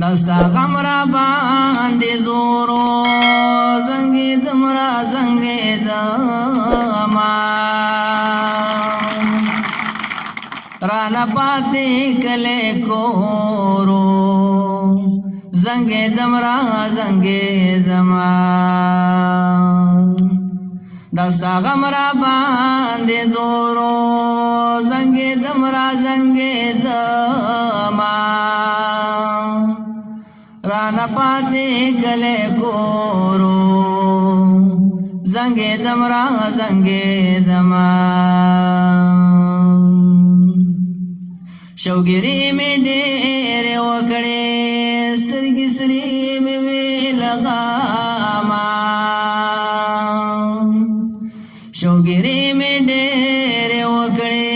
دستا غم را باندې زورو زنګې دمرا زنګې دما رانا پاتې کله کورو زنګې دمرا زنګې دما دستا غم را باندې زورو زنګې دمرا زنګې دما رانا پاتې کله کورو زنګې دمرا زنګې دما شوګری می ډېر وکړې سترګې سرې می وی لغاما شوګری می ډېر وکړې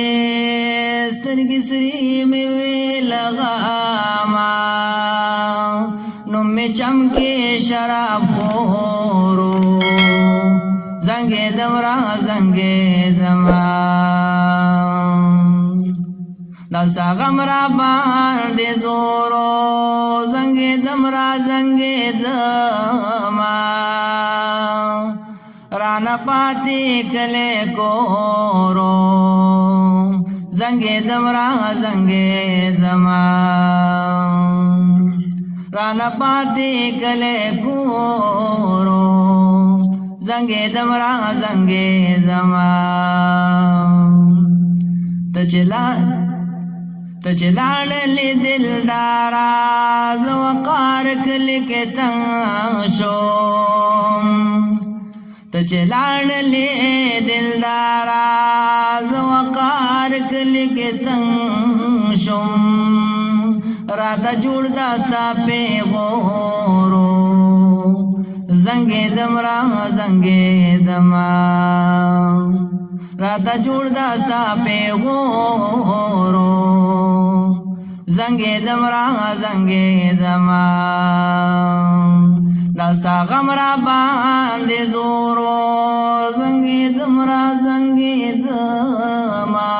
سترګې سرې می وی لغاما نو می چمکې شراب خورو زنګې دمرا زنګې دما دستا غم را باندې زورو زنګې دمرا زنګې دما رانا پاتې کله کورو زنګې دمرا زنګې دما رانا پاتې کله کورو زنګې دمرا زنګې دما تجلال لی دلدارا زوقار کلی کے تنگ شوم تجلال لی دلدارا زوقار کلی کے تنگ شوم راتا جوڑ داستا پی غورو زنگے دمرا زنگے دما راتا جوڑ داستا پی غورو زنګې دمرا زنګې دما دستا غم را باندې زورو زنګې دمرا زنګې دما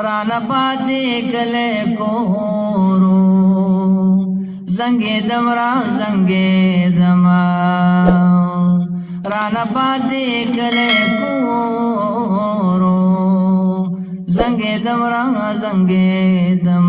رانا پاتې کله کورو زنګې دمرا زنګې دما رانا پاتې کله کورو زنګې دمرا زنګې دما